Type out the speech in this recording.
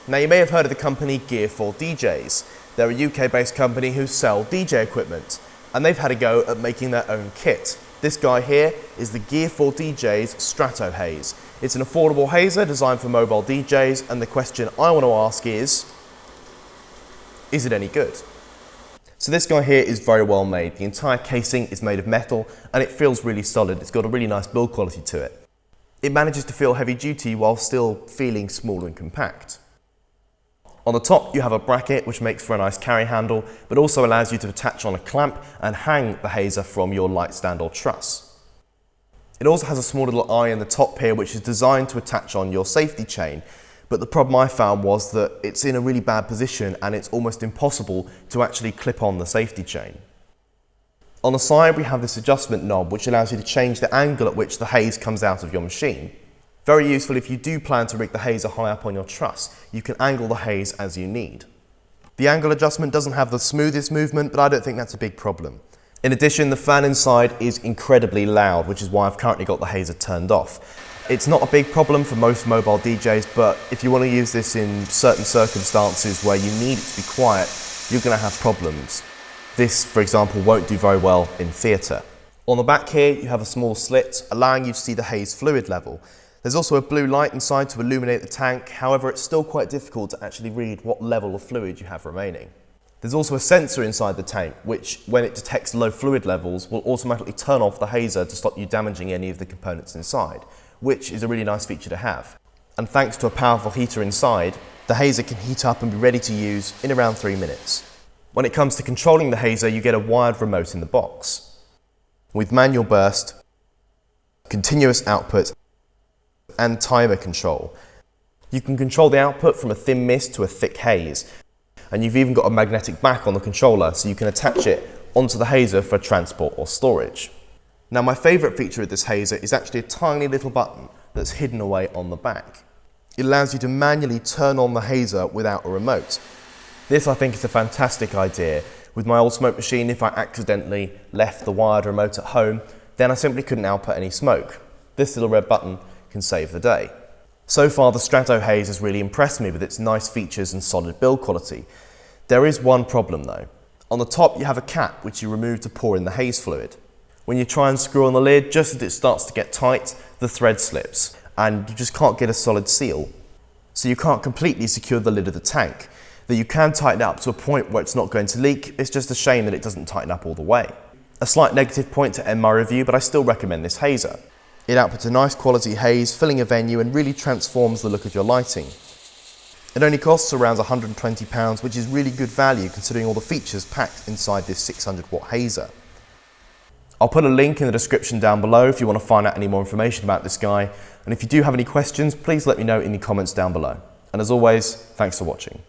Now you may have heard of the company Gear4DJs. They're a UK-based company who sell DJ equipment, and they've had a go at making their own kit. This guy here is the Gear4DJs StratoHaze. It's an affordable hazer designed for mobile DJs, and the question I want to ask is it any good? So this guy here is very well made. The entire casing is made of metal and it feels really solid. It's got a really nice build quality to it. It manages to feel heavy duty while still feeling small and compact. On the top you have a bracket which makes for a nice carry handle, but also allows you to attach on a clamp and hang the hazer from your light stand or truss. It also has a small little eye in the top here which is designed to attach on your safety chain. But the problem I found was that it's in a really bad position and it's almost impossible to actually clip on the safety chain. On the side we have this adjustment knob which allows you to change the angle at which the haze comes out of your machine. Very useful if you do plan to rig the hazer high up on your truss. You can angle the haze as you need. The angle adjustment doesn't have the smoothest movement, but I don't think that's a big problem. In addition, the fan inside is incredibly loud, which is why I've currently got the hazer turned off. It's not a big problem for most mobile DJs, but if you want to use this in certain circumstances where you need it to be quiet, you're going to have problems. This, for example, won't do very well in theatre. On the back here, you have a small slit, allowing you to see the haze fluid level. There's also a blue light inside to illuminate the tank, however, it's still quite difficult to actually read what level of fluid you have remaining. There's also a sensor inside the tank, which, when it detects low fluid levels, will automatically turn off the hazer to stop you damaging any of the components inside, which is a really nice feature to have. And thanks to a powerful heater inside, the hazer can heat up and be ready to use in around 3 minutes. When it comes to controlling the hazer, you get a wired remote in the box. With manual burst, continuous output, and timer control. You can control the output from a thin mist to a thick haze, and you've even got a magnetic back on the controller so you can attach it onto the hazer for transport or storage. Now my favourite feature of this hazer is actually a tiny little button that's hidden away on the back. It allows you to manually turn on the hazer without a remote. This I think is a fantastic idea. With my old smoke machine, if I accidentally left the wired remote at home, then I simply couldn't output any smoke. This little red button can save the day. So far the StratoHaze has really impressed me with its nice features and solid build quality. There is one problem though. On the top you have a cap which you remove to pour in the haze fluid. When you try and screw on the lid, just as it starts to get tight, the thread slips and you just can't get a solid seal. So you can't completely secure the lid of the tank. That you can tighten it up to a point where it's not going to leak. It's just a shame that it doesn't tighten up all the way. A slight negative point to end my review, but I still recommend this hazer. It outputs a nice quality haze, filling a venue and really transforms the look of your lighting. It only costs around £120, which is really good value considering all the features packed inside this 600 watt hazer. I'll put a link in the description down below if you want to find out any more information about this guy, and if you do have any questions, please let me know in the comments down below. And as always, thanks for watching.